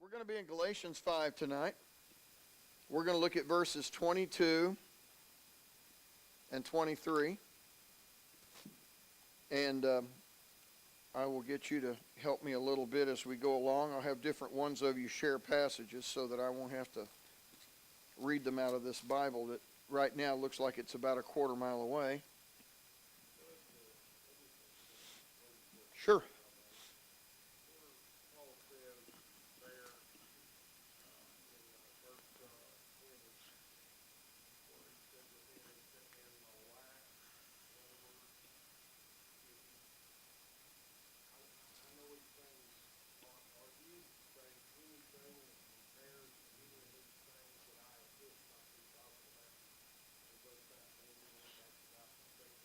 We're going to be in Galatians 5 tonight. We're going to look at verses 22 and 23. And I will get you to help me a little bit as we go along. I'll have different ones of you share passages so that I won't have to read them out of this Bible that right now looks like it's about a quarter mile away. Sure.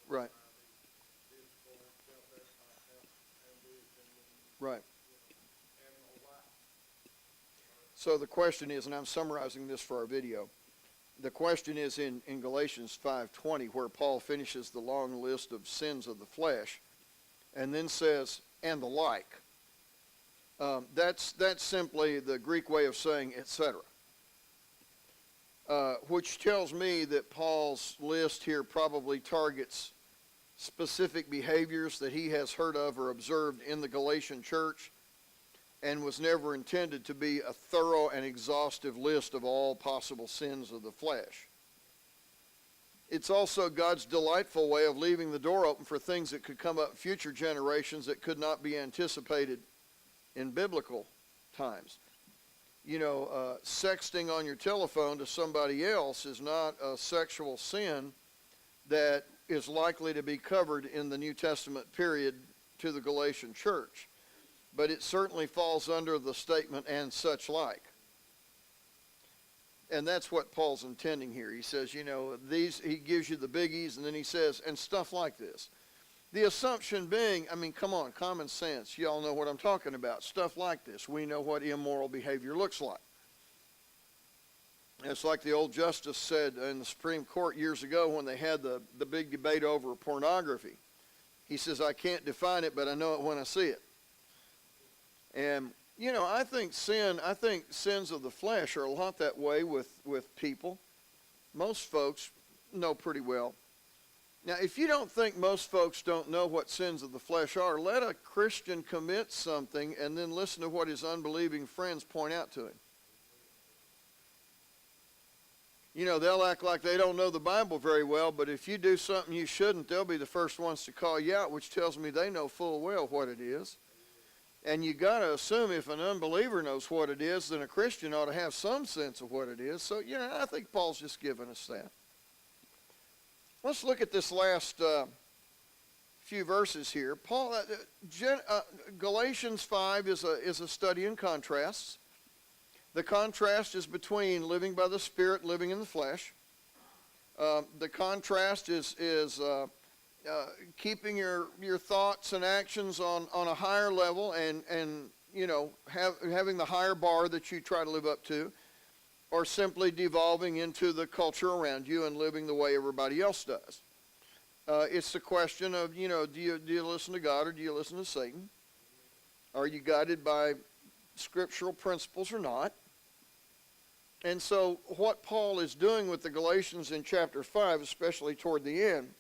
Right. Right. So the question is, and I'm summarizing this for our video, the question is in Galatians 5:20, where Paul finishes the long list of sins of the flesh, and then says, and the like. That's simply the Greek way of saying etc. Which tells me that Paul's list here probably targets specific behaviors that he has heard of or observed in the Galatian church, and was never intended to be a thorough and exhaustive list of all possible sins of the flesh. It's also God's delightful way of leaving the door open for things that could come up in future generations that could not be anticipated in biblical times. You know, sexting on your telephone to somebody else is not a sexual sin that is likely to be covered in the New Testament period to the Galatian church. But it certainly falls under the statement, and such like. And that's what Paul's intending here. He says, you know, he gives you the biggies, and then he says, and stuff like this. The assumption being, I mean, come on, common sense. You all know what I'm talking about. Stuff like this. We know what immoral behavior looks like. It's like the old justice said in the Supreme Court years ago when they had the big debate over pornography. He says, I can't define it, but I know it when I see it. And, you know, I think sins of the flesh are a lot that way with people. Most folks know pretty well. Now, if you don't think most folks don't know what sins of the flesh are, let a Christian commit something and then listen to what his unbelieving friends point out to him. You know, they'll act like they don't know the Bible very well, but if you do something you shouldn't, they'll be the first ones to call you out, which tells me they know full well what it is. And you got to assume if an unbeliever knows what it is, then a Christian ought to have some sense of what it is. So, you know, I think Paul's just giving us that. Let's look at this last few verses here. Galatians 5 is a study in contrasts. The contrast is between living by the Spirit, living in the flesh. The contrast is keeping your thoughts and actions on a higher level and you know, having the higher bar that you try to live up to, or simply devolving into the culture around you and living the way everybody else does. It's the question of, you know, do you listen to God or do you listen to Satan? Are you guided by scriptural principles or not? And so what Paul is doing with the Galatians in chapter 5, especially toward the end,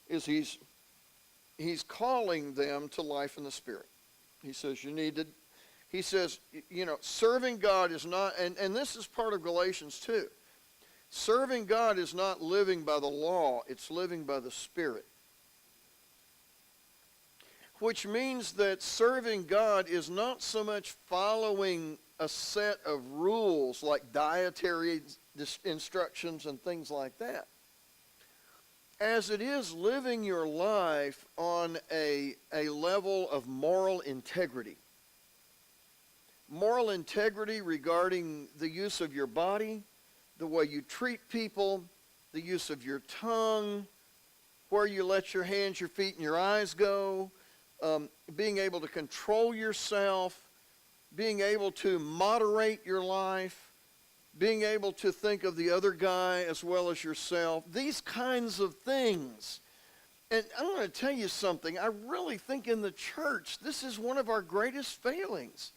is he's calling them to life in the Spirit. He says you know, serving God is not, and this is part of Galatians 2. Serving God is not living by the law, it's living by the Spirit. Which means that serving God is not so much following a set of rules like dietary instructions and things like that, as it is living your life on a level of moral integrity. Moral integrity regarding the use of your body, the way you treat people, the use of your tongue, where you let your hands, your feet, and your eyes go, being able to control yourself, being able to moderate your life, being able to think of the other guy as well as yourself, these kinds of things. And I'm going to tell you something. I really think in the church, this is one of our greatest failings.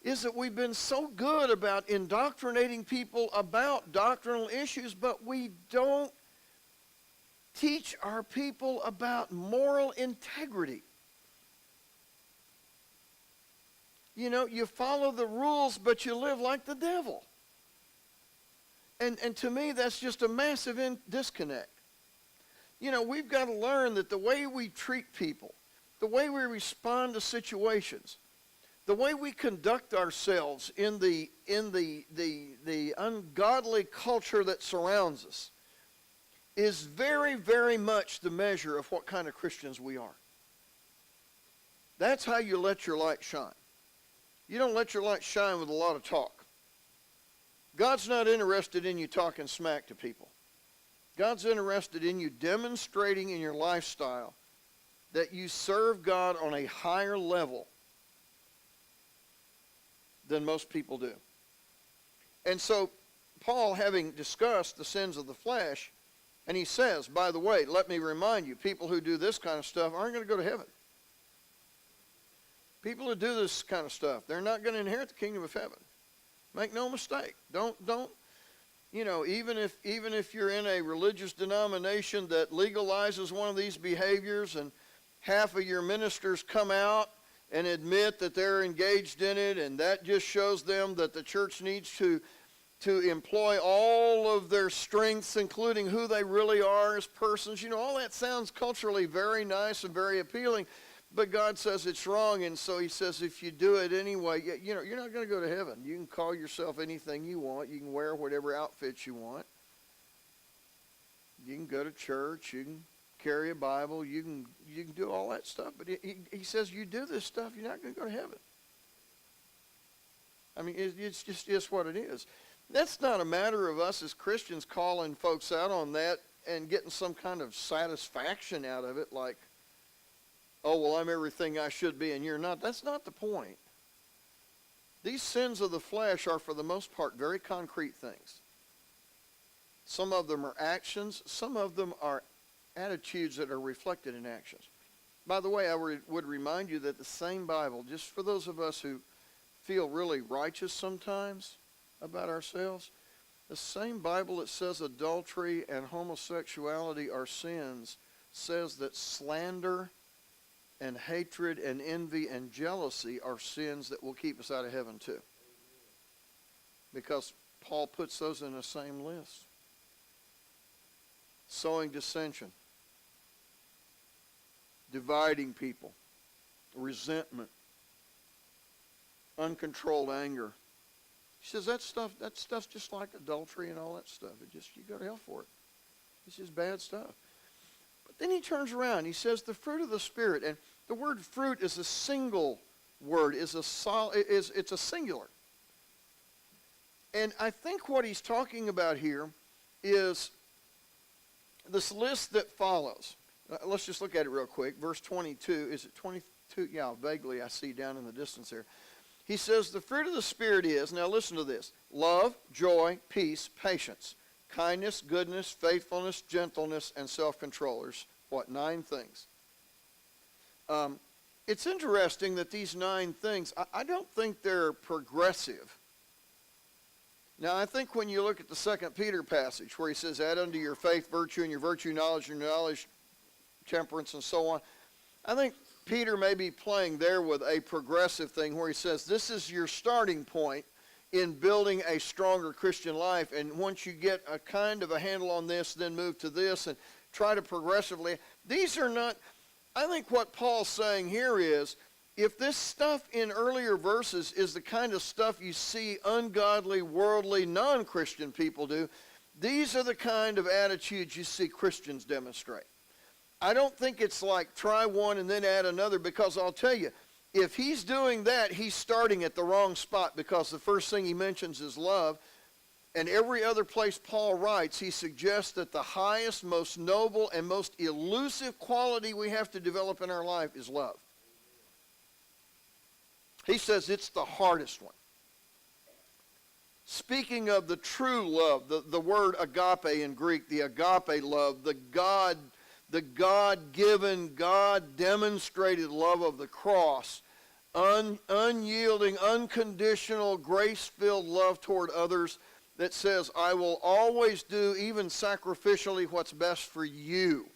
is that we've been so good about indoctrinating people about doctrinal issues, but we don't teach our people about moral integrity. You know, you follow the rules, but you live like the devil. And to me, that's just a massive disconnect. You know, we've got to learn that the way we treat people, the way we respond to situations, the way we conduct ourselves in the ungodly culture that surrounds us is very, very much the measure of what kind of Christians we are. That's how you let your light shine. You don't let your light shine with a lot of talk. God's not interested in you talking smack to people. God's interested in you demonstrating in your lifestyle that you serve God on a higher level than most people do. And so Paul, having discussed the sins of the flesh, and he says, by the way, let me remind you, people who do this kind of stuff aren't going to go to heaven. People who do this kind of stuff, they're not going to inherit the kingdom of heaven. Make no mistake. Don't, you know, even if you're in a religious denomination that legalizes one of these behaviors and half of your ministers come out and admit that they're engaged in it, and that just shows them that the church needs to employ all of their strengths, including who they really are as persons. You know, all that sounds culturally very nice and very appealing, but God says it's wrong, and so he says if you do it anyway, you know, you're not going to go to heaven. You can call yourself anything you want. You can wear whatever outfits you want. You can go to church. You can carry a Bible. You can do all that stuff, but he says you do this stuff, you're not going to go to heaven. I mean, it's just what it is. That's not a matter of us as Christians calling folks out on that and getting some kind of satisfaction out of it, like, oh, well, I'm everything I should be and you're not. That's not the point. These sins of the flesh are, for the most part, very concrete things. Some of them are actions. Some of them are attitudes that are reflected in actions. By the way, I would remind you that the same Bible, just for those of us who feel really righteous sometimes about ourselves, the same Bible that says adultery and homosexuality are sins says that slander and hatred and envy and jealousy are sins that will keep us out of heaven too. Because Paul puts those in the same list. Sowing dissension, dividing people, resentment, uncontrolled anger. He says that stuff's just like adultery and all that stuff. You go to hell for it. It's just bad stuff. But then he turns around. He says the fruit of the Spirit, and the word fruit is a single word. It's a singular. And I think what he's talking about here is this list that follows. Let's just look at it real quick. Verse 22. Is it 22? Yeah, vaguely I see down in the distance there. He says the fruit of the Spirit is, now listen to this, love, joy, peace, patience, kindness, goodness, faithfulness, gentleness, and self-control. There's, 9 things. It's interesting that these 9 things, I don't think they're progressive. Now, I think when you look at the 2 Peter passage where he says, add unto your faith virtue, and your virtue knowledge, your knowledge temperance, and so on, I think Peter may be playing there with a progressive thing where he says this is your starting point in building a stronger Christian life, and once you get a kind of a handle on this, then move to this and try to progressively. These are not, I think what Paul's saying here is, if this stuff in earlier verses is the kind of stuff you see ungodly, worldly, non-Christian people do, these are the kind of attitudes you see Christians demonstrate. I don't think it's like try one and then add another, because I'll tell you, if he's doing that, he's starting at the wrong spot, because the first thing he mentions is love. And every other place Paul writes, he suggests that the highest, most noble, and most elusive quality we have to develop in our life is love. He says it's the hardest one. Speaking of the true love, the word agape in Greek, the agape love, the God-given, God-demonstrated love of the cross, unyielding, showing unconditional, grace-filled love toward others that says, I will always do, even sacrificially, what's best for you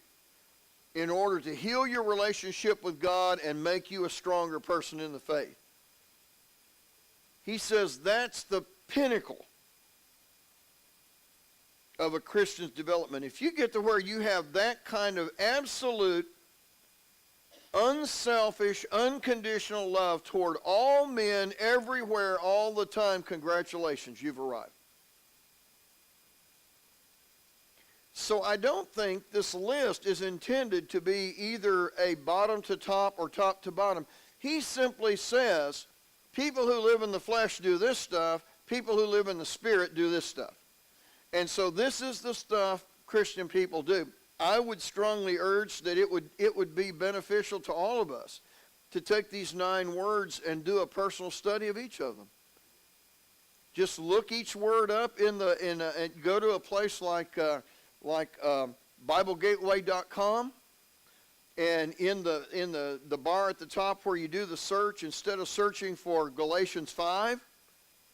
in order to heal your relationship with God and make you a stronger person in the faith. He says that's the pinnacle of a Christian's development. If you get to where you have that kind of absolute, unselfish, unconditional love toward all men, everywhere, all the time, congratulations, you've arrived. So I don't think this list is intended to be either a bottom to top or top to bottom. He simply says, people who live in the flesh do this stuff, people who live in the spirit do this stuff. And so this is the stuff Christian people do. I would strongly urge that it would be beneficial to all of us to take these 9 words and do a personal study of each of them. Just look each word up and go to a place like BibleGateway.com, and in the bar at the top where you do the search, instead of searching for Galatians 5,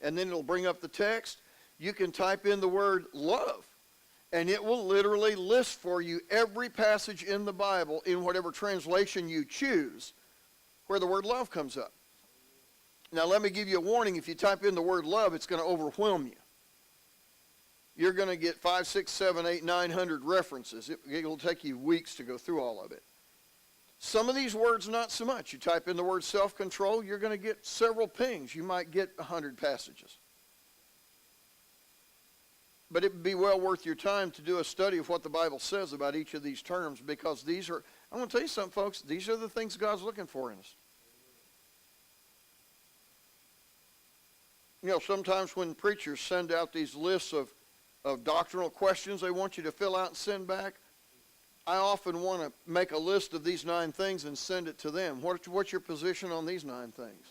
and then it'll bring up the text, you can type in the word love, and it will literally list for you every passage in the Bible in whatever translation you choose where the word love comes up. Now let me give you a warning. If you type in the word love, it's going to overwhelm you. You're going to get 5, 6, 7, 8, 900 references. It'll take you weeks to go through all of it. Some of these words, not so much. You type in the word self-control, you're going to get several pings. You might get 100 passages. But it would be well worth your time to do a study of what the Bible says about each of these terms, because these are, I'm going to tell you something, folks, these are the things God's looking for in us. You know, sometimes when preachers send out these lists of doctrinal questions they want you to fill out and send back, I often want to make a list of these 9 things and send it to them. What's your position on these 9 things?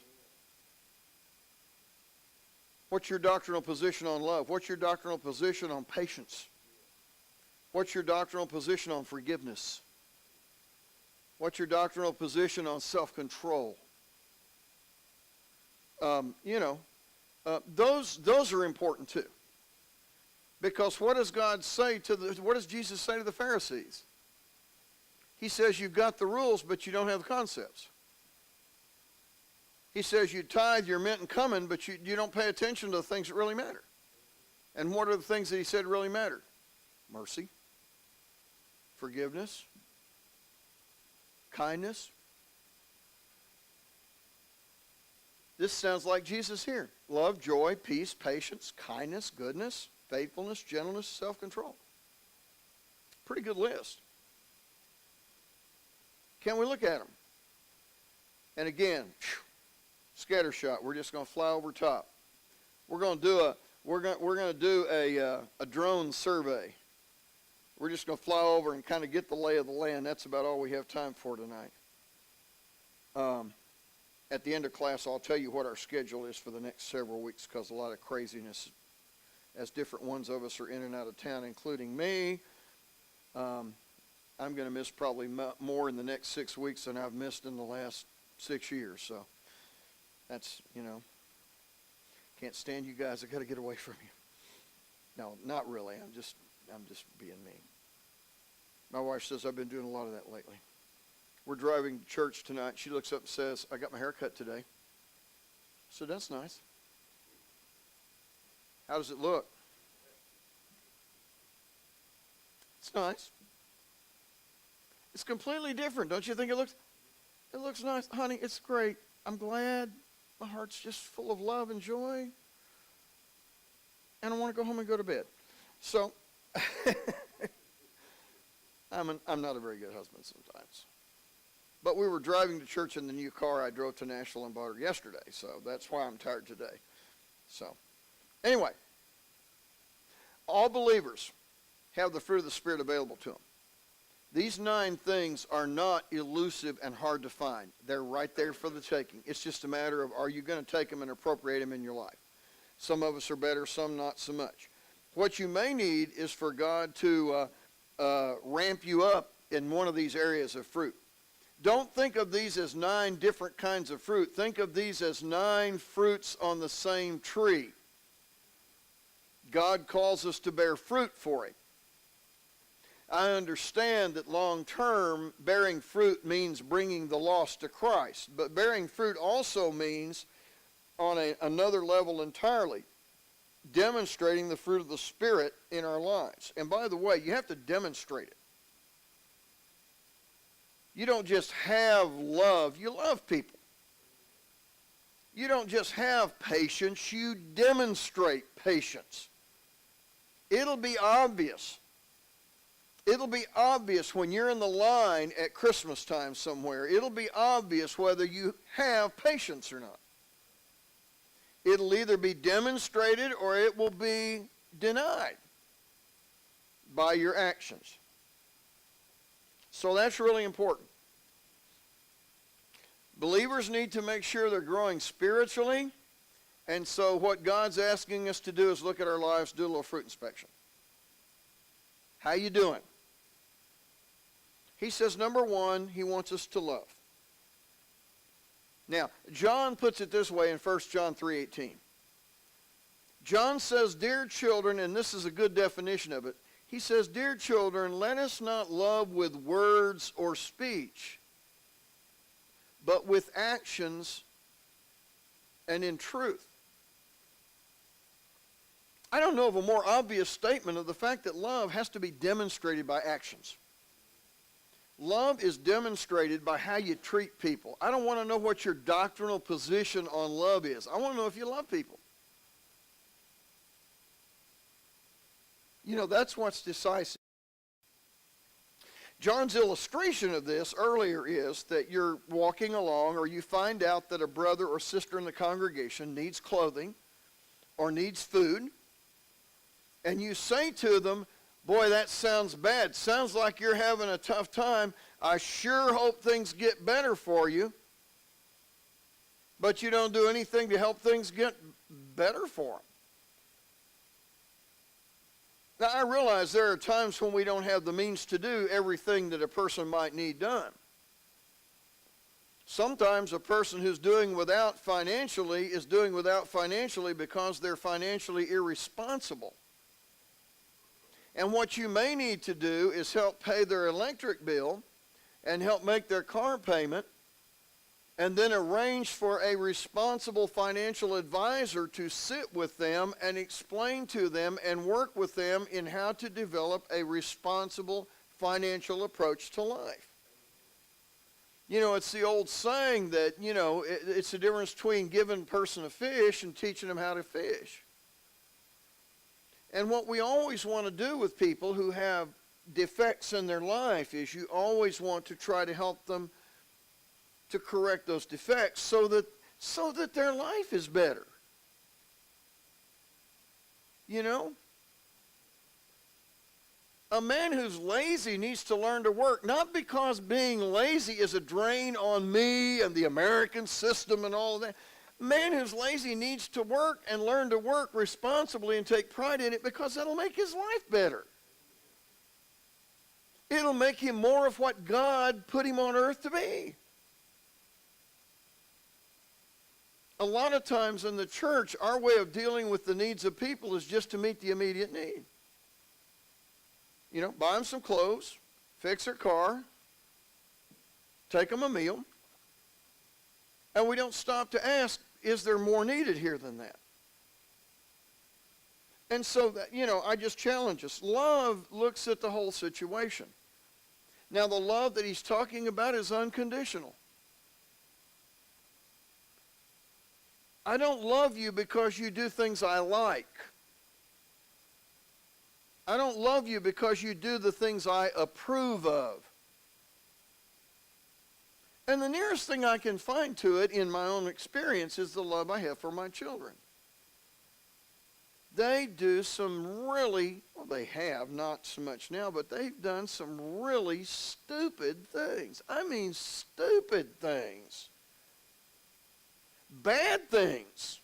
What's your doctrinal position on love? What's your doctrinal position on patience? What's your doctrinal position on forgiveness? What's your doctrinal position on self-control? Those are important too. Because what does God say what does Jesus say to the Pharisees? He says you've got the rules, but you don't have the concepts. He says you tithe your mint and cumin, but you don't pay attention to the things that really matter. And what are the things that he said really matter? Mercy, forgiveness, kindness. This sounds like Jesus here. Love, joy, peace, patience, kindness, goodness, faithfulness, gentleness, self-control. Pretty good list. Can we look at them? And again, scattershot. We're just going to fly over top. We're going to do a drone survey. We're just going to fly over and kind of get the lay of the land. That's about all we have time for tonight. At the end of class, I'll tell you what our schedule is for the next several weeks, because a lot of craziness as different ones of us are in and out of town, including me. I'm going to miss probably more in the next 6 weeks than I've missed in the last 6 years. So that's, can't stand you guys. I got to get away from you. No, not really. I'm just being me. My wife says I've been doing a lot of that lately. We're driving to church tonight. She looks up and says, I got my hair cut today. I said, that's nice. How does it look? It's nice. It's completely different. Don't you think it looks nice? Honey, it's great. I'm glad. My heart's just full of love and joy. And I want to go home and go to bed. So, I'm not a very good husband sometimes. But we were driving to church in the new car I drove to Nashville and bought her yesterday. So that's why I'm tired today. So, anyway, all believers have the fruit of the Spirit available to them. These 9 things are not elusive and hard to find. They're right there for the taking. It's just a matter of, are you going to take them and appropriate them in your life? Some of us are better, some not so much. What you may need is for God to ramp you up in one of these areas of fruit. Don't think of these as 9 different kinds of fruit. Think of these as 9 fruits on the same tree. God calls us to bear fruit for Him. I understand that long term, bearing fruit means bringing the lost to Christ. But bearing fruit also means, on another level entirely, demonstrating the fruit of the Spirit in our lives. And by the way, you have to demonstrate it. You don't just have love, you love people. You don't just have patience, you demonstrate patience. It'll be obvious. It'll be obvious when you're in the line at Christmas time somewhere. It'll be obvious whether you have patience or not. It'll either be demonstrated or it will be denied by your actions. So that's really important. Believers need to make sure they're growing spiritually. And so what God's asking us to do is look at our lives, do a little fruit inspection. How you doing? He says, number 1, He wants us to love. Now, John puts it this way in 1 John 3:18. John says, dear children, and this is a good definition of it. He says, dear children, let us not love with words or speech, but with actions and in truth. I don't know of a more obvious statement of the fact that love has to be demonstrated by actions. Love is demonstrated by how you treat people. I don't want to know what your doctrinal position on love is. I want to know if you love people. You know, that's what's decisive. John's illustration of this earlier is that you're walking along or you find out that a brother or sister in the congregation needs clothing or needs food, and you say to them, boy, that sounds bad. Sounds like you're having a tough time. I sure hope things get better for you. But you don't do anything to help things get better for them. Now, I realize there are times when we don't have the means to do everything that a person might need done. Sometimes a person who's doing without financially is doing without financially because they're financially irresponsible. And what you may need to do is help pay their electric bill and help make their car payment, and then arrange for a responsible financial advisor to sit with them and explain to them and work with them in how to develop a responsible financial approach to life. You know, it's the old saying that, you know, it's the difference between giving a person a fish and teaching them how to fish. And what we always want to do with people who have defects in their life is you always want to try to help them to correct those defects so that their life is better. You know? A man who's lazy needs to learn to work, not because being lazy is a drain on me and the American system and all of that. A man who's lazy needs to work and learn to work responsibly and take pride in it because that'll make his life better. It'll make him more of what God put him on earth to be. A lot of times in the church, our way of dealing with the needs of people is just to meet the immediate need. You know, buy them some clothes, fix their car, take them a meal, and we don't stop to ask, is there more needed here than that? And so, that, you know, I just challenge us. Love looks at the whole situation. Now, the love that he's talking about is unconditional. I don't love you because you do things I like. I don't love you because you do the things I approve of. And the nearest thing I can find to it in my own experience is the love I have for my children. They do some really, well, they have, not so much now, but they've done some really stupid things. I mean, stupid things. Bad things.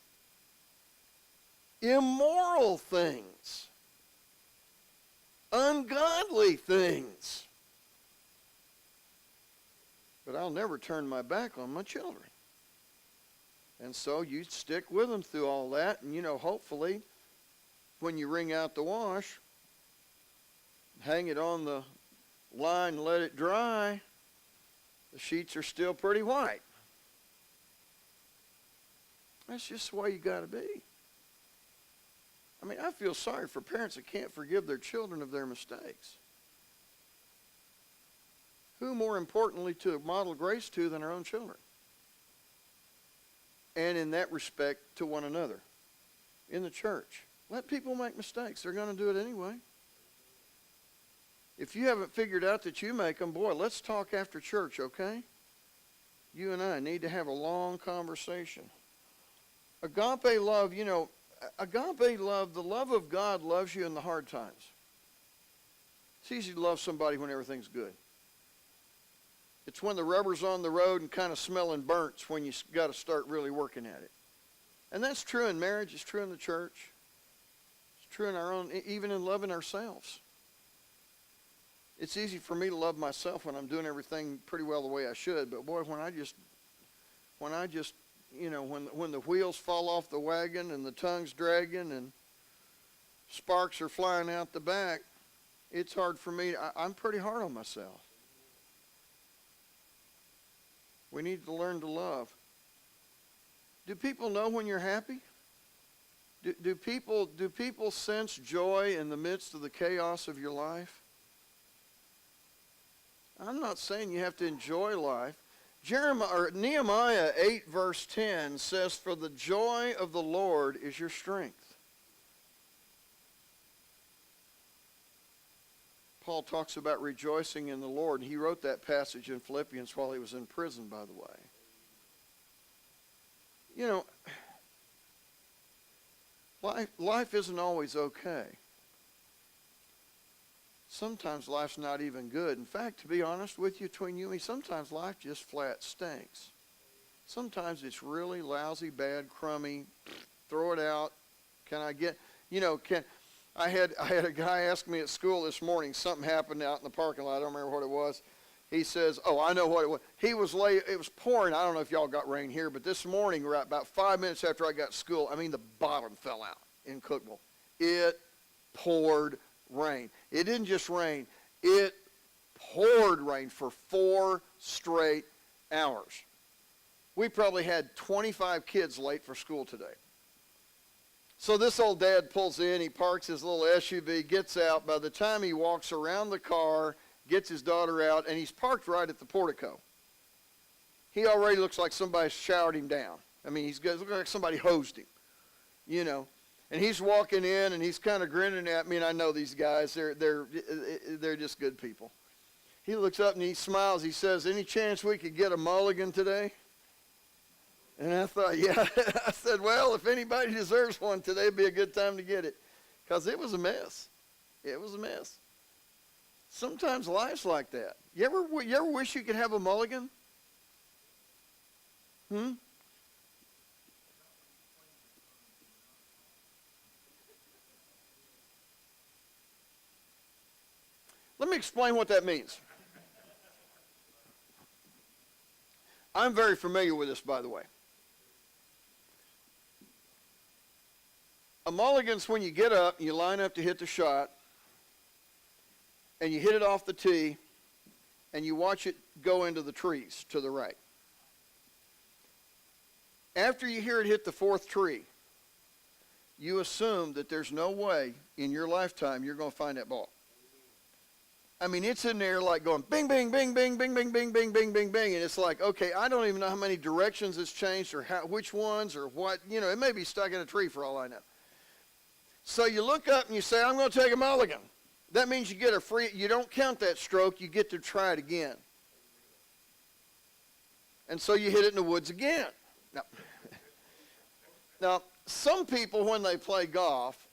Immoral things. Ungodly things. But I'll never turn my back on my children. And so you stick with them through all that, and, hopefully, when you wring out the wash, hang it on the line and let it dry, the sheets are still pretty white. That's just the way you got to be. I mean, I feel sorry for parents that can't forgive their children of their mistakes. Who more importantly to model grace to than our own children? And in that respect, to one another. In the church. Let people make mistakes. They're going to do it anyway. If you haven't figured out that you make them, boy, let's talk after church, okay? You and I need to have a long conversation. Agape love, agape love, the love of God loves you in the hard times. It's easy to love somebody when everything's good. It's when the rubber's on the road and kind of smelling burnt when you got to start really working at it. And that's true in marriage. It's true in the church. It's true in our own, even in loving ourselves. It's easy for me to love myself when I'm doing everything pretty well the way I should. But boy, when the wheels fall off the wagon and the tongue's dragging and sparks are flying out the back, it's hard for me. I'm pretty hard on myself. We need to learn to love. Do people know when you're happy? Do people sense joy in the midst of the chaos of your life? I'm not saying you have to enjoy life. Nehemiah 8 verse 10 says, "For the joy of the Lord is your strength." Paul talks about rejoicing in the Lord, and he wrote that passage in Philippians while he was in prison, by the way. Life isn't always okay. Sometimes life's not even good. In fact, to be honest with you, between you and me, sometimes life just flat stinks. Sometimes it's really lousy, bad, crummy. Throw it out. I had a guy ask me at school this morning, something happened out in the parking lot. I don't remember what it was. He says, I know what it was. He was late. It was pouring. I don't know if y'all got rain here, but this morning, right about 5 minutes after I got to school, the bottom fell out in Cookville. It poured rain. It didn't just rain. It poured rain for 4 straight hours. We probably had 25 kids late for school today. So this old dad pulls in, he parks his little SUV, gets out. By the time he walks around the car, gets his daughter out, and he's parked right at the portico. He already looks like somebody showered him down. He looks like somebody hosed him, And he's walking in, and he's kind of grinning at me, and I know these guys. They're just good people. He looks up, and he smiles. He says, "Any chance we could get a mulligan today?" And I thought, yeah. I said, well, if anybody deserves one today, it'd be a good time to get it. Because it was a mess. It was a mess. Sometimes life's like that. You ever wish you could have a mulligan? Let me explain what that means. I'm very familiar with this, by the way. A mulligan's when you get up and you line up to hit the shot, and you hit it off the tee, and you watch it go into the trees to the right. After you hear it hit the 4th tree, you assume that there's no way in your lifetime you're going to find that ball. It's in there like going bing, bing, bing, bing, bing, bing, bing, bing, bing, bing, bing. And it's like, okay, I don't even know how many directions it's changed or which ones or what. It may be stuck in a tree for all I know. So you look up and you say, I'm going to take a mulligan. That means you get you don't count that stroke, you get to try it again. And so you hit it in the woods again. Now, some people, when they play golf,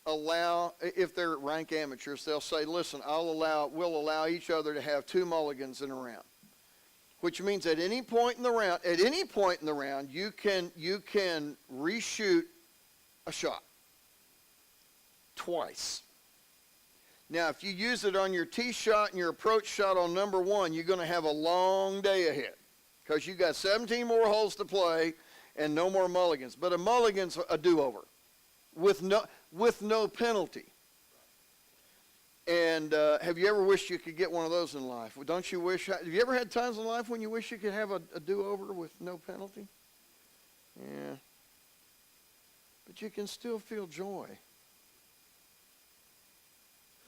if they're rank amateurs, they'll say, listen, we'll allow each other to have 2 mulligans in a round. Which means at any point in the round, you can reshoot a shot. Twice. Now, if you use it on your tee shot and your approach shot on number 1, you're going to have a long day ahead because you got 17 more holes to play and no more mulligans. But a mulligan's a do-over with no penalty. And have you ever wished you could get one of those in life? Don't you wish? Have you ever had times in life when you wish you could have a do-over with no penalty? Yeah. But you can still feel joy.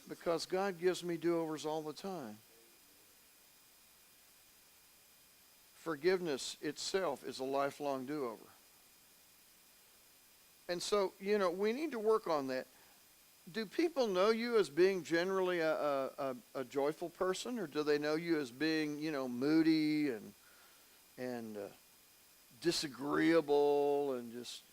Because God gives me do-overs all the time. Forgiveness itself is a lifelong do-over. And so, we need to work on that. Do people know you as being generally a joyful person, or do they know you as being, moody and disagreeable and just,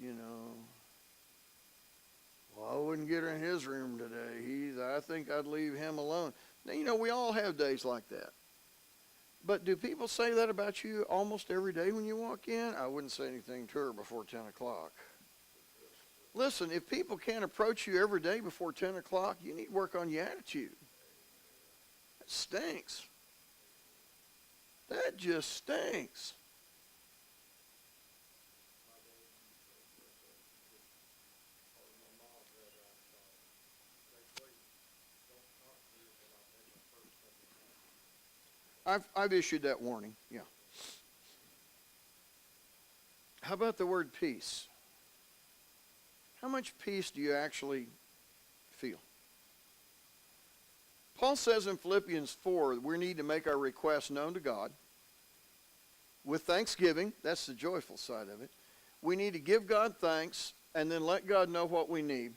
well, I wouldn't get in his room today. I think I'd leave him alone. Now, we all have days like that. But do people say that about you almost every day when you walk in? I wouldn't say anything to her before 10 o'clock. Listen, if people can't approach you every day before 10 o'clock, you need to work on your attitude. That stinks. That just stinks. I've issued that warning, yeah. How about the word peace? How much peace do you actually feel? Paul says in Philippians 4 that we need to make our requests known to God with thanksgiving. That's the joyful side of it. We need to give God thanks and then let God know what we need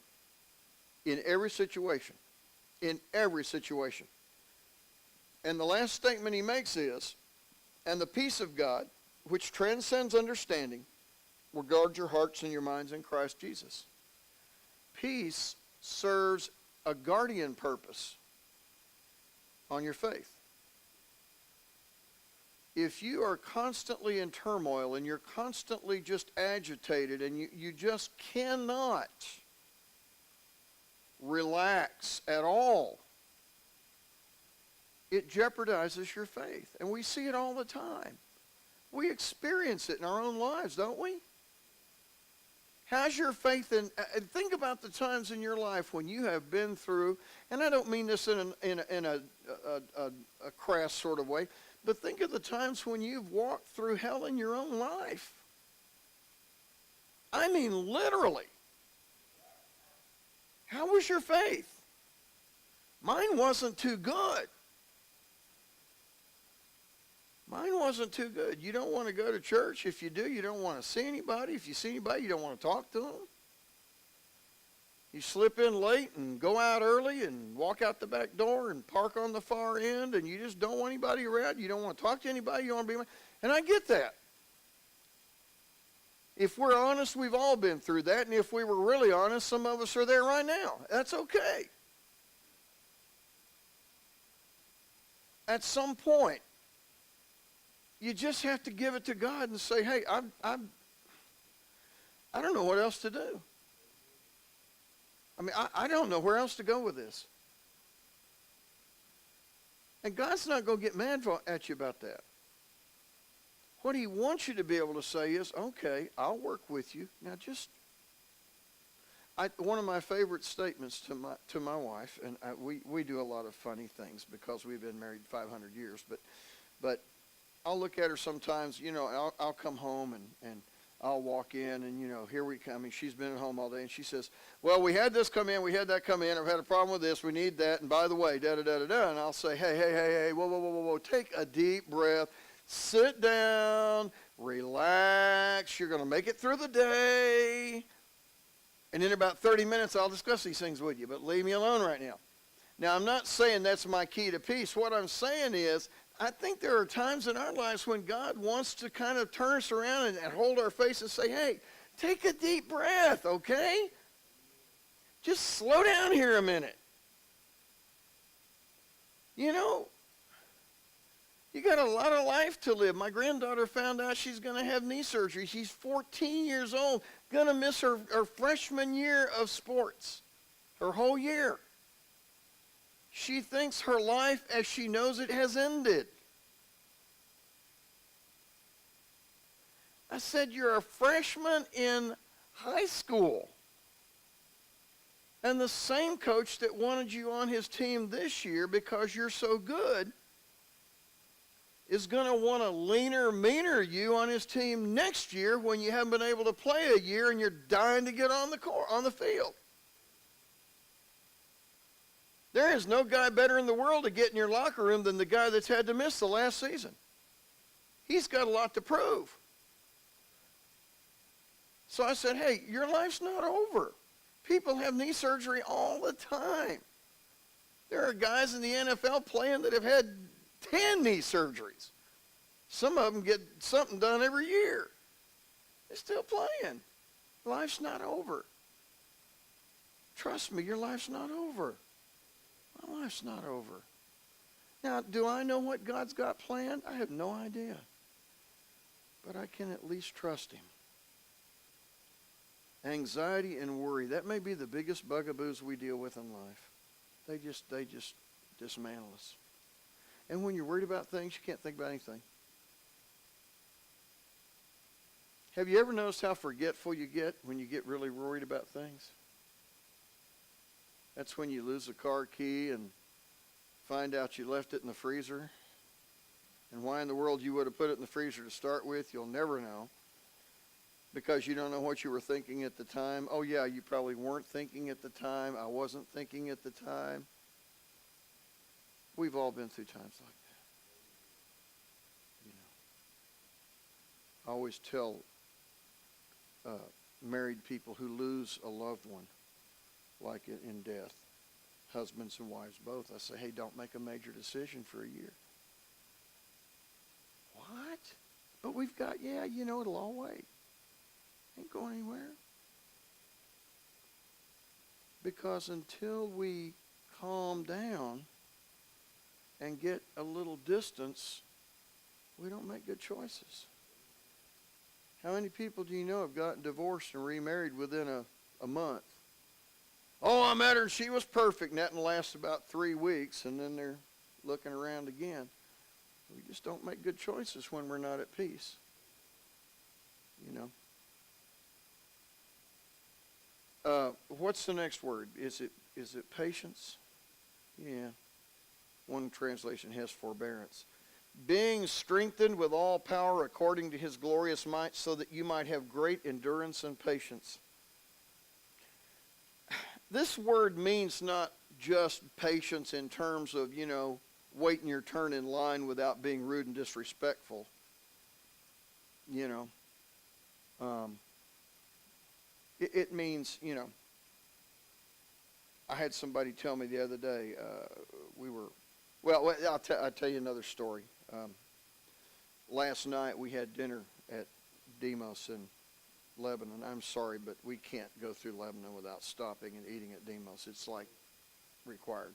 in every situation. In every situation. And the last statement he makes is, and the peace of God, which transcends understanding, will guard your hearts and your minds in Christ Jesus. Peace serves a guardian purpose on your faith. If you are constantly in turmoil and you're constantly just agitated and you just cannot relax at all, it jeopardizes your faith. And we see it all the time. We experience it in our own lives, don't we? How's your faith in, and think about the times in your life when you have been through, and I don't mean this in a crass sort of way, but think of the times when you've walked through hell in your own life. I mean literally. How was your faith? Mine wasn't too good. Mine wasn't too good. You don't want to go to church. If you do, you don't want to see anybody. If you see anybody, you don't want to talk to them. You slip in late and go out early and walk out the back door and park on the far end, and you just don't want anybody around. You don't want to talk to anybody. You don't want to be, and I get that. If we're honest, we've all been through that, and if we were really honest, some of us are there right now. That's okay. At some point, you just have to give it to God and say, hey, I don't know what else to do. I mean, I don't know where else to go with this. And God's not going to get mad at you about that. What he wants you to be able to say is, okay, I'll work with you. Now one of my favorite statements to my wife, and we do a lot of funny things because we've been married 500 years, but I'll look at her sometimes, I'll come home and I'll walk in and, here we come. I mean, she's been at home all day and she says, well, we had this come in, we had that come in, I've had a problem with this, we need that, and by the way, da-da-da-da-da, and I'll say, hey, whoa, take a deep breath, sit down, relax, you're going to make it through the day, and in about 30 minutes I'll discuss these things with you, but leave me alone right now. Now, I'm not saying that's my key to peace. What I'm saying is, I think there are times in our lives when God wants to kind of turn us around and hold our face and say, hey, take a deep breath, okay? Just slow down here a minute. You got a lot of life to live. My granddaughter found out she's going to have knee surgery. She's 14 years old, going to miss her freshman year of sports, her whole year. She thinks her life as she knows it has ended. I said, you're a freshman in high school. And the same coach that wanted you on his team this year because you're so good is going to want to leaner, meaner you on his team next year when you haven't been able to play a year and you're dying to get on the court, on the field. There is no guy better in the world to get in your locker room than the guy that's had to miss the last season. He's got a lot to prove. So I said, hey, your life's not over. People have knee surgery all the time. There are guys in the NFL playing that have had 10 knee surgeries. Some of them get something done every year. They're still playing. Life's not over. Trust me, your life's not over. My life's not over. Now, do I know what God's got planned? I have no idea. But I can at least trust him. Anxiety and worry, that may be the biggest bugaboos we deal with in life. They just dismantle us. And when you're worried about things, you can't think about anything. Have you ever noticed how forgetful you get when you get really worried about things? That's when you lose a car key and find out you left it in the freezer. And why in the world you would have put it in the freezer to start with, you'll never know. Because you don't know what you were thinking at the time. Oh yeah, you probably weren't thinking at the time. I wasn't thinking at the time. We've all been through times like that. You know, I always tell married people who lose a loved one, like in death, husbands and wives both, I say, hey, don't make a major decision for a year. What? But we've got, yeah, you know, it'll all wait. Ain't going anywhere. Because until we calm down and get a little distance, we don't make good choices. How many people do you know have gotten divorced and remarried within a month? Oh, I met her and she was perfect, and that lasts about 3 weeks, and then they're looking around again. We just don't make good choices when we're not at peace. You know. What's the next word? Is it patience? Yeah. One translation has forbearance. Being strengthened with all power according to his glorious might, so that you might have great endurance and patience. This word means not just patience in terms of, you know, waiting your turn in line without being rude and disrespectful. You know. It means, you know, I had somebody tell me the other day, I'll tell you another story. Last night we had dinner at Demos in Lebanon. I'm sorry, but we can't go through Lebanon without stopping and eating at Demos. It's like required.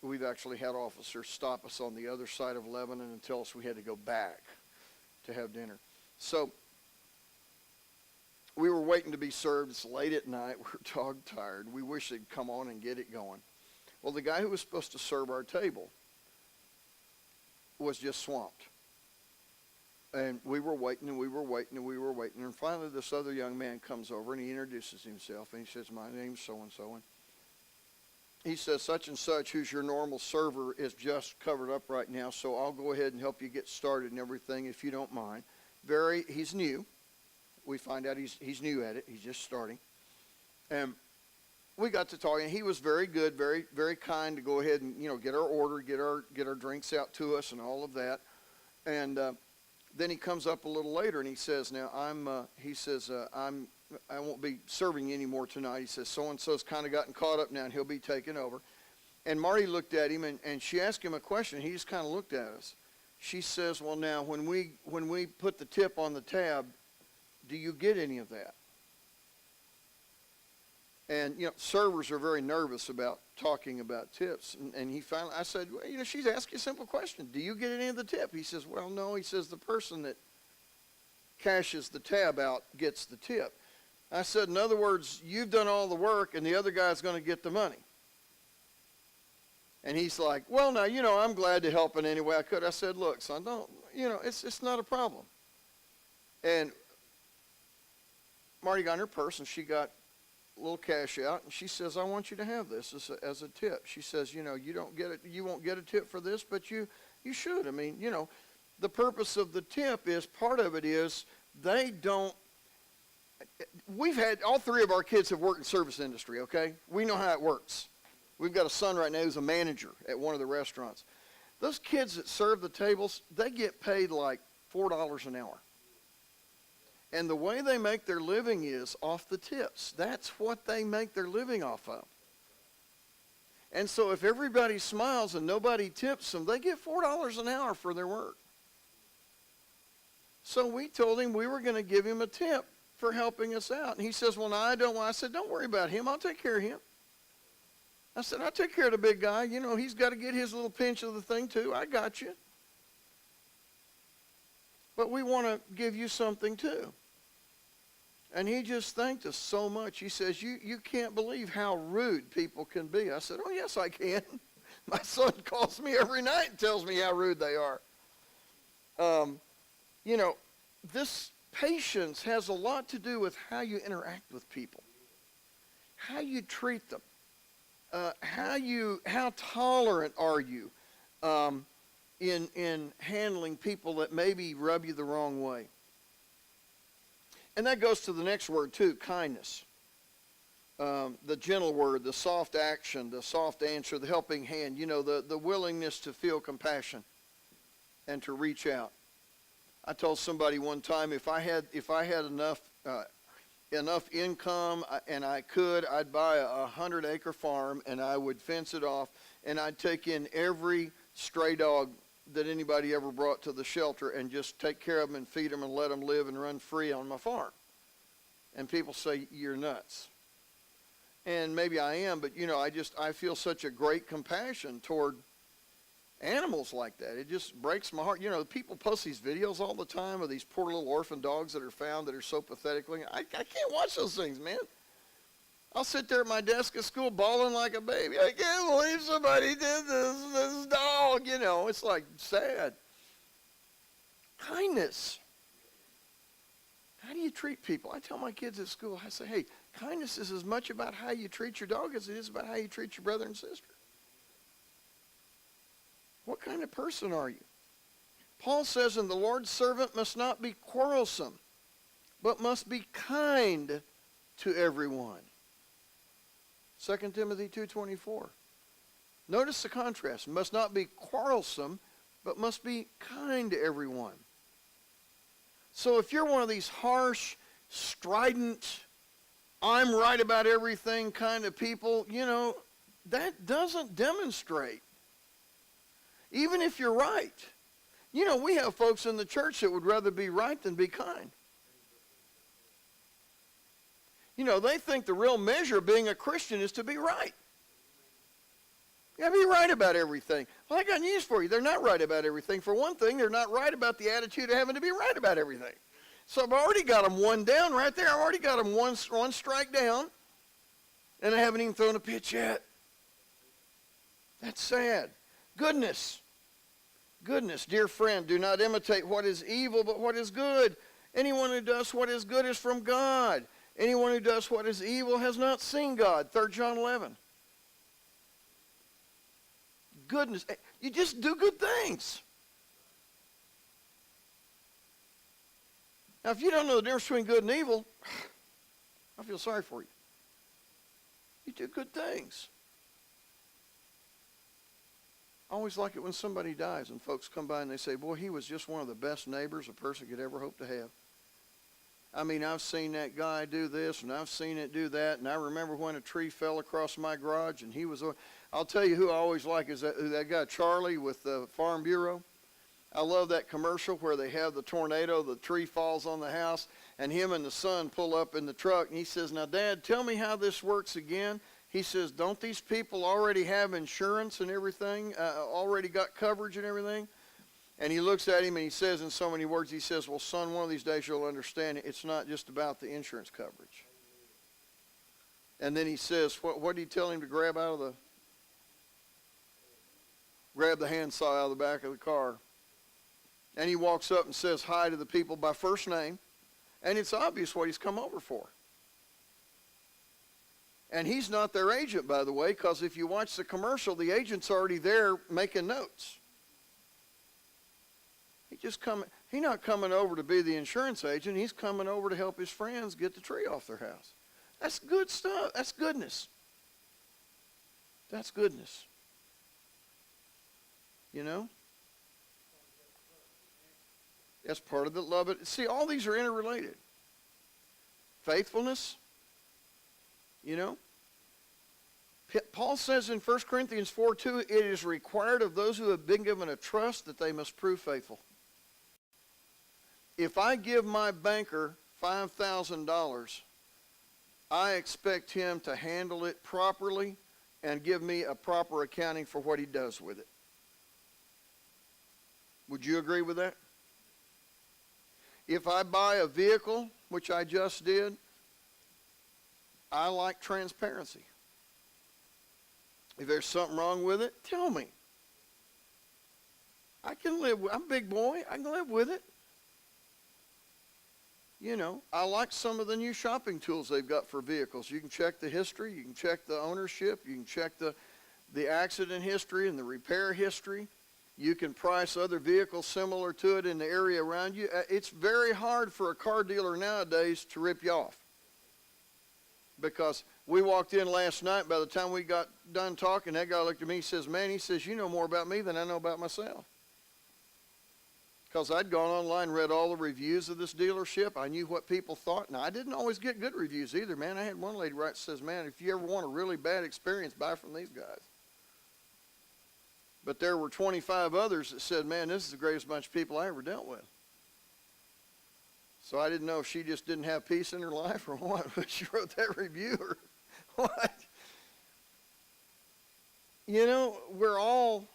We've actually had officers stop us on the other side of Lebanon and tell us we had to go back to have dinner. So we were waiting to be served. It's late at night. We're dog tired. We wish they'd come on and get it going. Well, the guy who was supposed to serve our table was just swamped. And we were waiting, and we were waiting, and we were waiting. And finally, this other young man comes over, and he introduces himself. And he says, my name's so-and-so. And he says, such and such, who's your normal server, is just covered up right now, so I'll go ahead and help you get started and everything, if you don't mind. He's new. We find out he's new at it. He's just starting. And we got to talking. He was very good, very, very kind to go ahead and, you know, get our order, get our drinks out to us and all of that. And then he comes up a little later and he says, now I won't be serving you anymore tonight. He says, so-and-so's kind of gotten caught up now and he'll be taking over. And Marty looked at him and she asked him a question. He just kind of looked at us. She says, well, now when we put the tip on the tab, do you get any of that? And, you know, servers are very nervous about talking about tips. And he finally, I said, well, you know, she's asking a simple question. Do you get any of the tip? He says, well, no. He says, the person that cashes the tab out gets the tip. I said, in other words, you've done all the work and the other guy's going to get the money. And he's like, well, now, I'm glad to help in any way I could. I said, look, son, don't, it's not a problem. And Marty got in her purse, and she got a little cash out, and she says, I want you to have this as a tip. She says, you don't get it, you won't get a tip for this, but you should. I mean, the purpose of the tip is, part of it is, we've had, all three of our kids have worked in service industry, okay? We know how it works. We've got a son right now who's a manager at one of the restaurants. Those kids that serve the tables, they get paid like $4 an hour. And the way they make their living is off the tips. That's what they make their living off of. And so if everybody smiles and nobody tips them, they get $4 an hour for their work. So we told him we were going to give him a tip for helping us out. And he says, well, no, I don't want. I said, don't worry about him. I'll take care of him. I said, I'll take care of the big guy. He's got to get his little pinch of the thing too. I got you. But we want to give you something too. And he just thanked us so much. He says, you can't believe how rude people can be. I said, oh, yes, I can. My son calls me every night and tells me how rude they are. This patience has a lot to do with how you interact with people, how you treat them. How tolerant are you in handling people that maybe rub you the wrong way? And that goes to the next word too, kindness. The gentle word, the soft action, the soft answer, the helping hand. The willingness to feel compassion and to reach out. I told somebody one time, if I had enough income and I'd buy a 100-acre farm, and I would fence it off, and I'd take in every stray dog that anybody ever brought to the shelter and just take care of them and feed them and let them live and run free on my farm. And people say, you're nuts. And maybe I am, but I feel such a great compassion toward animals like that. It just breaks my heart. People post these videos all the time of these poor little orphan dogs that are found that are so pathetic looking. I can't watch those things, man. I'll sit there at my desk at school bawling like a baby. I can't believe somebody did this dog. It's like sad. Kindness. How do you treat people? I tell my kids at school, I say, hey, kindness is as much about how you treat your dog as it is about how you treat your brother and sister. What kind of person are you? Paul says, and the Lord's servant must not be quarrelsome, but must be kind to everyone. 2 Timothy 2:24. Notice the contrast. Must not be quarrelsome, but must be kind to everyone. So if you're one of these harsh, strident, I'm right about everything kind of people, that doesn't demonstrate. Even if you're right. We have folks in the church that would rather be right than be kind. They think the real measure of being a Christian is to be right. You gotta be right about everything. Well, I got news for you. They're not right about everything. For one thing, they're not right about the attitude of having to be right about everything. So I've already got them one down right there. I've already got them one strike down. And I haven't even thrown a pitch yet. That's sad. Goodness. Goodness, dear friend, do not imitate what is evil, but what is good. Anyone who does what is good is from God. Anyone who does what is evil has not seen God. 3 John 11. Goodness. You just do good things. Now, if you don't know the difference between good and evil, I feel sorry for you. You do good things. I always like it when somebody dies and folks come by and they say, boy, he was just one of the best neighbors a person could ever hope to have. I mean, I've seen that guy do this, and I've seen it do that, and I remember when a tree fell across my garage, and he was, I'll tell you who I always like is that guy Charlie with the Farm Bureau. I love that commercial where they have the tornado, the tree falls on the house, and him and the son pull up in the truck, and he says, now, Dad, tell me how this works again. He says, don't these people already have insurance and everything, already got coverage and everything? And he looks at him and he says in so many words, he says, well, son, one of these days you'll understand it's not just about the insurance coverage. And then he says, what did he tell him to grab out of the? grab the handsaw out of the back of the car. And he walks up and says hi to the people by first name. And it's obvious what he's come over for. And he's not their agent, by the way, because if you watch the commercial, the agent's already there making notes. He's not coming over to be the insurance agent. He's coming over to help his friends get the tree off their house. That's good stuff. That's goodness. That's goodness. You know? That's part of the love. See, all these are interrelated. Faithfulness. You know? Paul says in 1 Corinthians 4:2, it is required of those who have been given a trust that they must prove faithful. If I give my banker $5,000, I expect him to handle it properly and give me a proper accounting for what he does with it. Would you agree with that? If I buy a vehicle, which I just did, I like transparency. If there's something wrong with it, tell me. I'm a big boy. I can live with it. You know, I like some of the new shopping tools they've got for vehicles. You can check the history. You can check the ownership. You can check the accident history and the repair history. You can price other vehicles similar to it in the area around you. It's very hard for a car dealer nowadays to rip you off. Because we walked in last night, by the time we got done talking, that guy looked at me, he says, man, he says, you know more about me than I know about myself. Because I'd gone online, read all the reviews of this dealership. I knew what people thought. Now, I didn't always get good reviews either, man. I had one lady write, says, man, if you ever want a really bad experience, buy from these guys. But there were 25 others that said, man, this is the greatest bunch of people I ever dealt with. So I didn't know if she just didn't have peace in her life or what, but she wrote that review or what. You know, we're all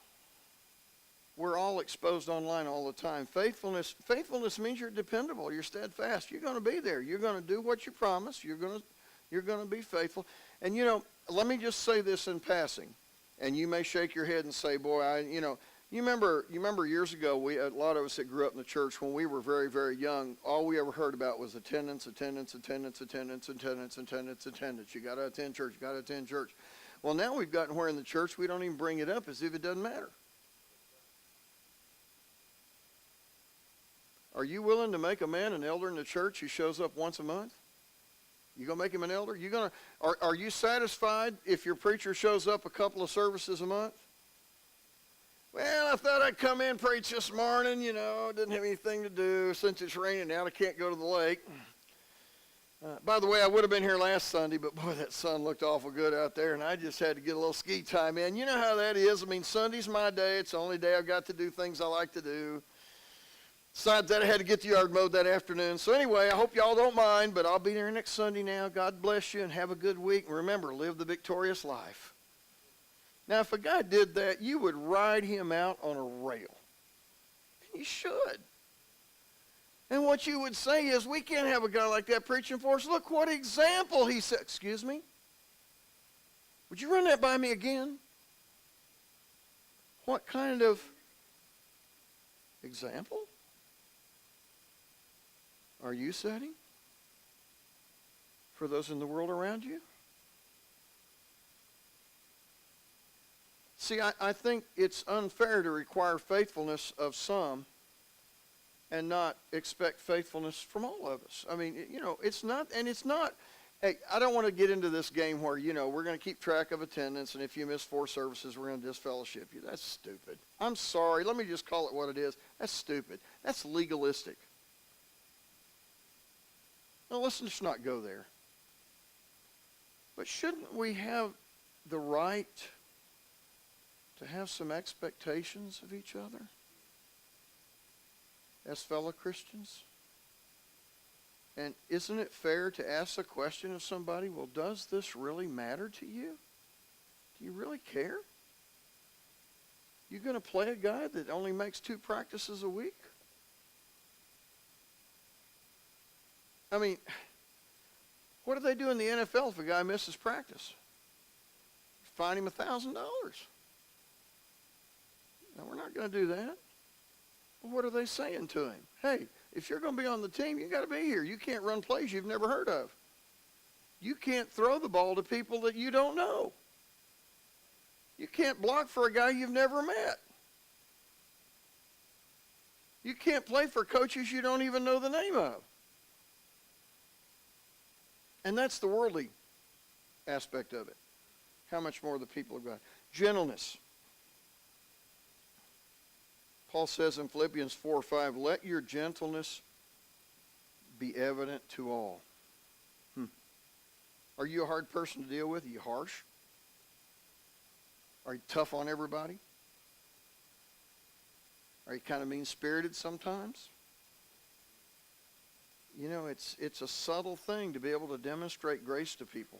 exposed online all the time. Faithfulness means you're dependable, you're steadfast. You're going to be there. You're going to do what you promise. You're going to be faithful. And you know, let me just say this in passing. And you may shake your head and say, boy, you remember years ago, a lot of us that grew up in the church, when we were very, very young, all we ever heard about was attendance. You got to attend church, you got to attend church. Well, now we've gotten where in the church we don't even bring it up as if it doesn't matter. Are you willing to make a man an elder in the church who shows up once a month? You going to make him an elder? Are you satisfied if your preacher shows up a couple of services a month? Well, I thought I'd come in and preach this morning, didn't have anything to do. Since it's raining out, I can't go to the lake. By the way, I would have been here last Sunday, but boy, that sun looked awful good out there, and I just had to get a little ski time in. You know how that is. I mean, Sunday's my day. It's the only day I've got to do things I like to do. Besides that, I had to get the yard mowed that afternoon. So anyway, I hope y'all don't mind, but I'll be there next Sunday now. God bless you and have a good week. And remember, live the victorious life. Now, if a guy did that, you would ride him out on a rail. And you should. And what you would say is, we can't have a guy like that preaching for us. Look what example he set. Excuse me? Would you run that by me again? What kind of example are you setting for those in the world around you? See, I think it's unfair to require faithfulness of some and not expect faithfulness from all of us. I mean, it's not, hey, I don't want to get into this game where, we're going to keep track of attendance, and if you miss 4 services, we're going to disfellowship you. That's stupid. I'm sorry. Let me just call it what it is. That's stupid. That's legalistic. Now, let's just not go there. But shouldn't we have the right to have some expectations of each other as fellow Christians? And isn't it fair to ask the question of somebody, well, does this really matter to you? Do you really care? You going to play a guy that only makes 2 practices a week? I mean, what do they do in the NFL if a guy misses practice? Fine him $1,000. No, we're not going to do that. Well, what are they saying to him? Hey, if you're going to be on the team, you got to be here. You can't run plays you've never heard of. You can't throw the ball to people that you don't know. You can't block for a guy you've never met. You can't play for coaches you don't even know the name of. And that's the worldly aspect of it. How much more the people of God? Gentleness. Paul says in Philippians 4:5, let your gentleness be evident to all. Are you a hard person to deal with? Are you harsh? Are you tough on everybody? Are you kind of mean-spirited sometimes? You know, it's a subtle thing to be able to demonstrate grace to people.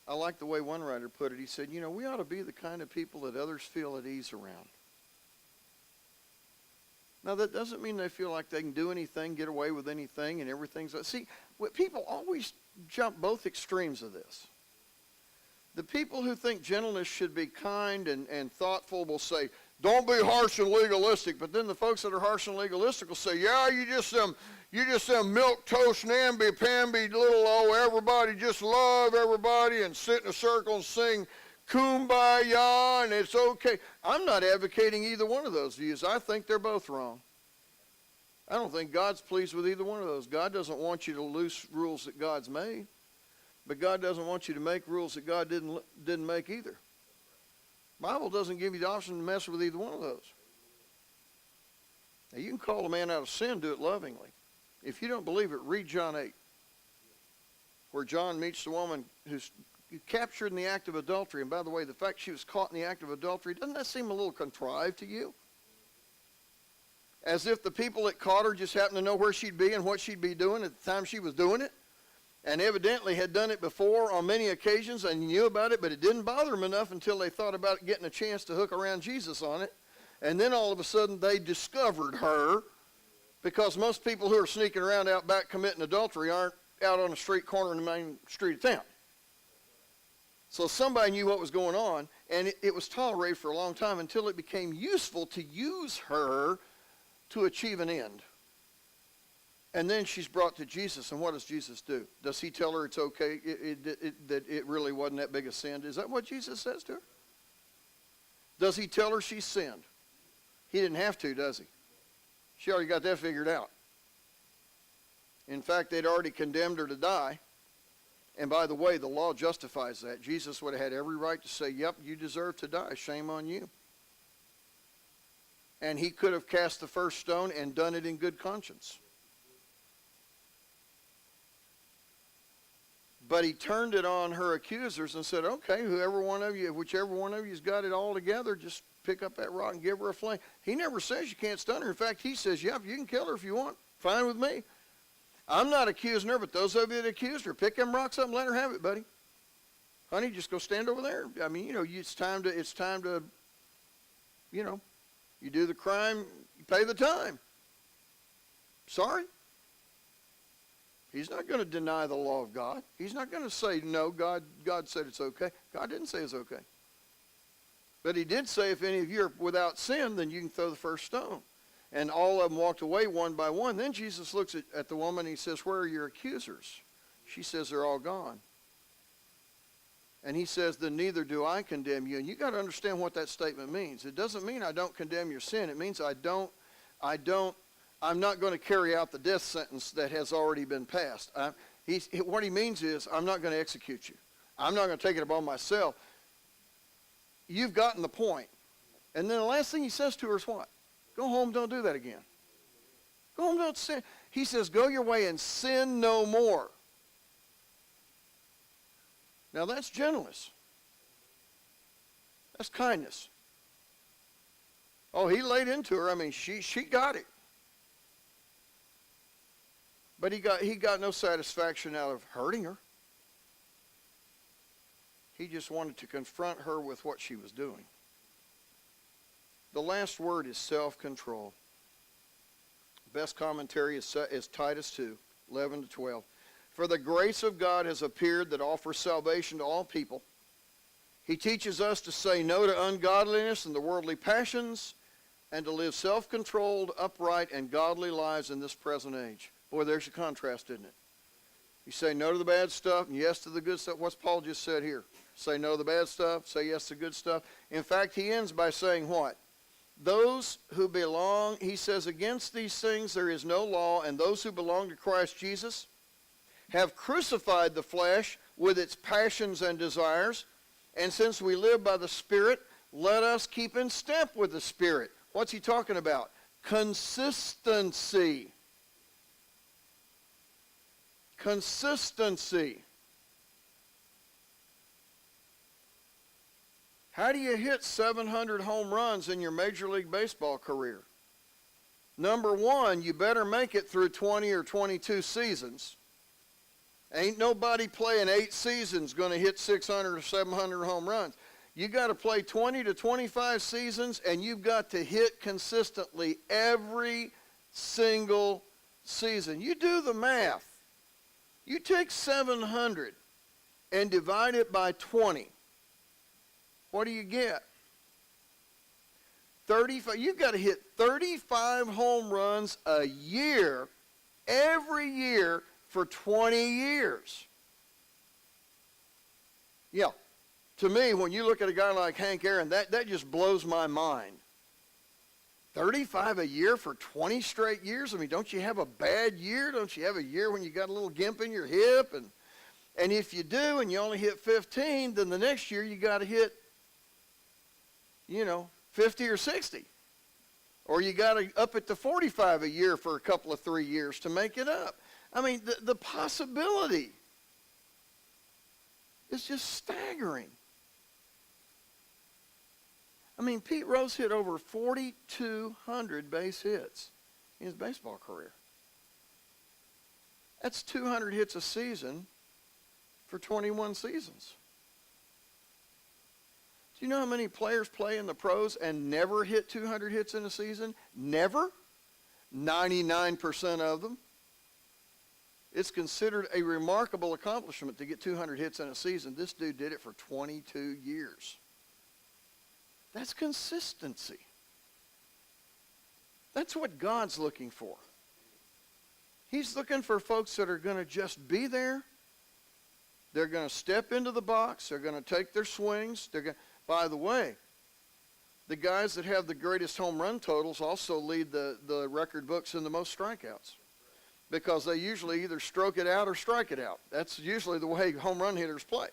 I like the way one writer put it. He said, you know, we ought to be the kind of people that others feel at ease around. Now, that doesn't mean they feel like they can do anything, get away with anything, and everything's... See, people always jump both extremes of this. The people who think gentleness should be kind and thoughtful will say, don't be harsh and legalistic. But then the folks that are harsh and legalistic will say, yeah, you just some milquetoast, namby-pamby little everybody just love everybody and sit in a circle and sing kumbaya and it's okay. I'm not advocating either one of those views. I think they're both wrong. I don't think God's pleased with either one of those. God doesn't want you to loose rules that God's made, but God doesn't want you to make rules that God didn't make either. The Bible doesn't give you the option to mess with either one of those. Now, you can call a man out of sin, do it lovingly. If you don't believe it, read John 8, where John meets the woman who's captured in the act of adultery. And by the way, the fact she was caught in the act of adultery, doesn't that seem a little contrived to you? As if the people that caught her just happened to know where she'd be and what she'd be doing at the time she was doing it, and evidently had done it before on many occasions and knew about it, but it didn't bother them enough until they thought about getting a chance to hook around Jesus on it. And then all of a sudden they discovered her, because most people who are sneaking around out back committing adultery aren't out on a street corner in the main street of town. So somebody knew what was going on, and it was tolerated for a long time until it became useful to use her to achieve an end. And then she's brought to Jesus, and what does Jesus do? Does he tell her it's okay, that it really wasn't that big a sin? Is that what Jesus says to her? Does he tell her she sinned? He didn't have to, does he? She already got that figured out. In fact, they'd already condemned her to die. And by the way, the law justifies that. Jesus would have had every right to say, yep, you deserve to die. Shame on you. And he could have cast the first stone and done it in good conscience. But he turned it on her accusers and said, okay, whichever one of you's got it all together, just pick up that rock and give her a flame. He never says you can't stun her. In fact, he says, yep, you can kill her if you want. Fine with me. I'm not accusing her, but those of you that accused her, pick them rocks up and let her have it, buddy. Honey, just go stand over there. I mean, it's time to, you do the crime, you pay the time. Sorry. He's not going to deny the law of God. He's not going to say, no, God said it's okay. God didn't say it's okay. But he did say, if any of you are without sin, then you can throw the first stone. And all of them walked away one by one. Then Jesus looks at the woman and he says, where are your accusers? She says, they're all gone. And he says, then neither do I condemn you. And you got to understand what that statement means. It doesn't mean I don't condemn your sin. It means I'm not going to carry out the death sentence that has already been passed. What he means is, I'm not going to execute you. I'm not going to take it upon myself. You've gotten the point. And then the last thing he says to her is what? Go home, don't do that again. Go home, don't sin. He says, go your way and sin no more. Now that's gentleness. That's kindness. Oh, he laid into her. I mean, she got it. But he got no satisfaction out of hurting her. He just wanted to confront her with what she was doing. The last word is self-control. Best commentary is Titus 2, 11 to 12. For the grace of God has appeared that offers salvation to all people, He teaches us to say no to ungodliness and the worldly passions and to live self-controlled, upright, and godly lives in this present age. Boy, there's a contrast, isn't it? You say no to the bad stuff and yes to the good stuff. What's Paul just said here? Say no to the bad stuff, say yes to good stuff. In fact, he ends by saying what? Those who belong, he says, against these things there is no law, and those who belong to Christ Jesus have crucified the flesh with its passions and desires. And since we live by the Spirit, let us keep in step with the Spirit. What's he talking about? Consistency. Consistency. How do you hit 700 home runs in your Major League Baseball career? Number one, you better make it through 20 or 22 seasons. Ain't nobody playing 8 seasons going to hit 600 or 700 home runs. You got to play 20 to 25 seasons, and you've got to hit consistently every single season. You do the math. You take 700 and divide it by 20. What do you get? 35. You've got to hit 35 home runs a year, every year, for 20 years. Yeah. To me, when you look at a guy like Hank Aaron, that just blows my mind. 35 a year for 20 straight years? I mean, don't you have a bad year? Don't you have a year when you got a little gimp in your hip? And if you do and you only hit 15, then the next year you got to hit, 50 or 60. Or you got to up it to 45 a year for a couple of 3 years to make it up. I mean, the possibility is just staggering. I mean, Pete Rose hit over 4,200 base hits in his baseball career. That's 200 hits a season for 21 seasons. Do you know how many players play in the pros and never hit 200 hits in a season? Never? 99% of them. It's considered a remarkable accomplishment to get 200 hits in a season. This dude did it for 22 years. That's consistency. That's what God's looking for. He's looking for folks that are going to just be there. They're going to step into the box. They're going to take their swings. By the way, the guys that have the greatest home run totals also lead the record books in the most strikeouts, because they usually either stroke it out or strike it out. That's usually the way home run hitters play.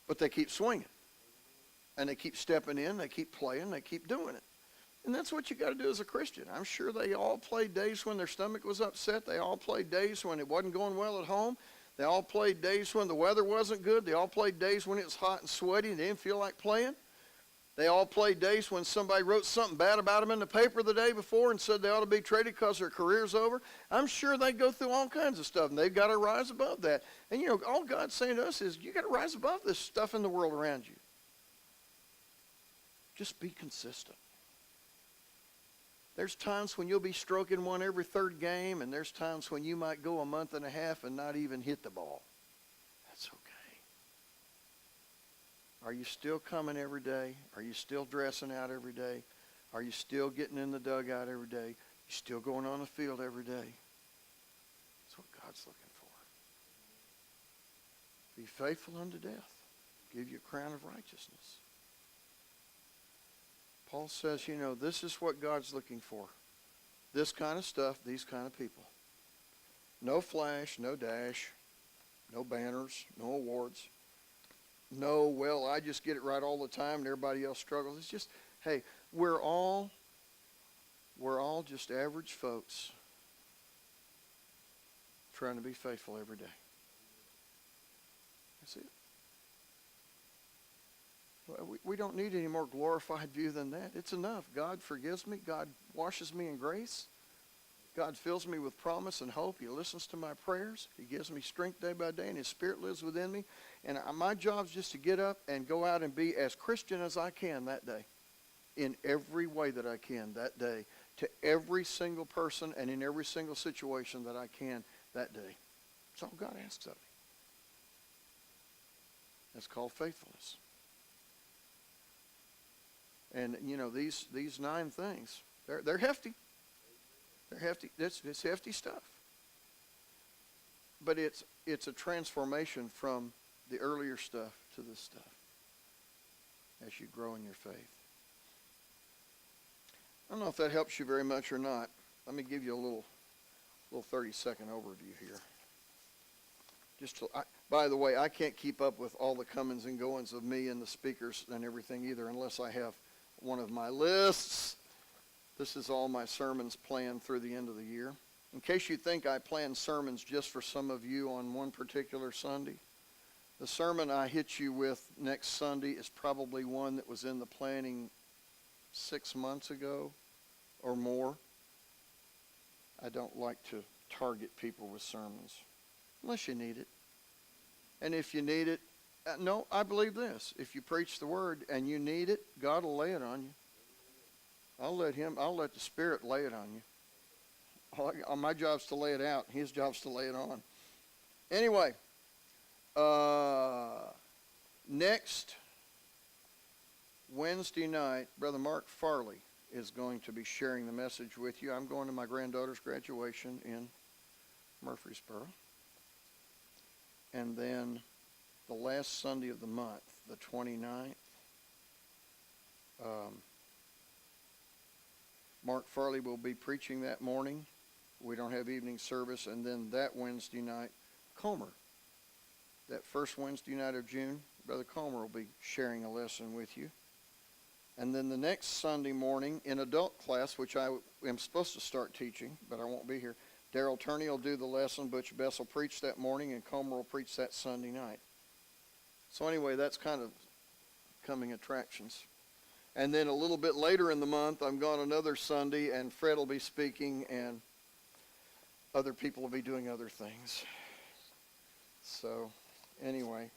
But they keep swinging. And they keep stepping in, they keep playing, they keep doing it. And that's what you got to do as a Christian. I'm sure they all played days when their stomach was upset. They all played days when it wasn't going well at home. They all played days when the weather wasn't good. They all played days when it was hot and sweaty and they didn't feel like playing. They all played days when somebody wrote something bad about them in the paper the day before and said they ought to be traded because their career's over. I'm sure they go through all kinds of stuff, and they've got to rise above that. And, all God's saying to us is you got to rise above this stuff in the world around you. Just be consistent. There's times when you'll be stroking one every third game, and there's times when you might go a month and a half and not even hit the ball. That's okay. Are you still coming every day? Are you still dressing out every day? Are you still getting in the dugout every day? You still going on the field every day? That's what God's looking for. Be faithful unto death. Give you a crown of righteousness. Paul says, this is what God's looking for. This kind of stuff, these kind of people. No flash, no dash, no banners, no awards. No, well, I just get it right all the time and everybody else struggles. It's just, hey, we're all just average folks trying to be faithful every day. That's it. We don't need any more glorified view than that. It's enough. God forgives me. God washes me in grace. God fills me with promise and hope. He listens to my prayers. He gives me strength day by day, and His Spirit lives within me. And my job is just to get up and go out and be as Christian as I can that day, in every way that I can that day, to every single person and in every single situation that I can that day. That's all God asks of me. That's called faithfulness. And, these 9 things, they're hefty. They're hefty. It's hefty stuff. But it's a transformation from the earlier stuff to this stuff as you grow in your faith. I don't know if that helps you very much or not. Let me give you a little 30-second overview here. By the way, I can't keep up with all the comings and goings of me and the speakers and everything either unless I have one of my lists. This is all my sermons planned through the end of the year. In case you think I plan sermons just for some of you on one particular Sunday, the sermon I hit you with next Sunday is probably one that was in the planning 6 months ago or more. I don't like to target people with sermons unless you need it. And if you need it, no, I believe this. If you preach the word and you need it, God will lay it on you. I'll let the Spirit lay it on you. My job's to lay it out. His job's to lay it on. Anyway, next Wednesday night, Brother Mark Farley is going to be sharing the message with you. I'm going to my granddaughter's graduation in Murfreesboro. And then the last Sunday of the month, the 29th, Mark Farley will be preaching that morning. We don't have evening service. And then that Wednesday night, Comer. That first Wednesday night of June, Brother Comer will be sharing a lesson with you. And then the next Sunday morning in adult class, which I am supposed to start teaching, but I won't be here, Darrell Turney will do the lesson, Butch Bess will preach that morning, and Comer will preach that Sunday night. So anyway, that's kind of coming attractions. And then a little bit later in the month, I'm gone another Sunday, and Fred will be speaking, and other people will be doing other things. So anyway,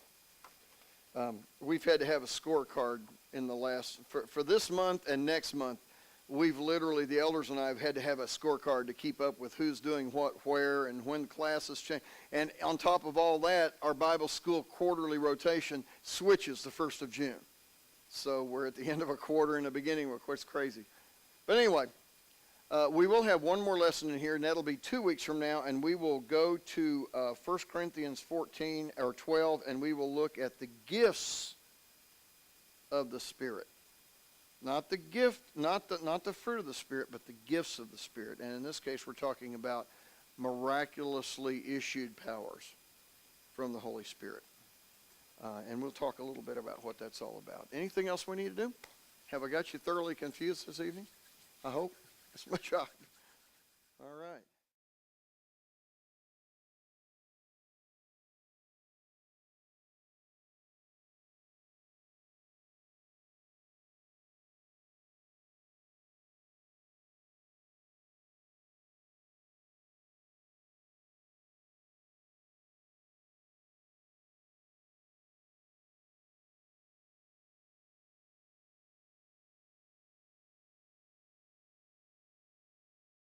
we've had to have a scorecard in the last, for this month and next month. We've literally, the elders and I have had to have a scorecard to keep up with who's doing what, where, and when classes change. And on top of all that, our Bible school quarterly rotation switches the 1st of June. So we're at the end of a quarter and the beginning of a quarter. It's crazy. But anyway, we will have one more lesson in here, and that'll be 2 weeks from now, and we will go to 1 Corinthians 14 or 12, and we will look at the gifts of the Spirit. Not the gift, not the fruit of the Spirit, but the gifts of the Spirit. And in this case, we're talking about miraculously issued powers from the Holy Spirit. And we'll talk a little bit about what that's all about. Anything else we need to do? Have I got you thoroughly confused this evening? I hope. That's my job. All right.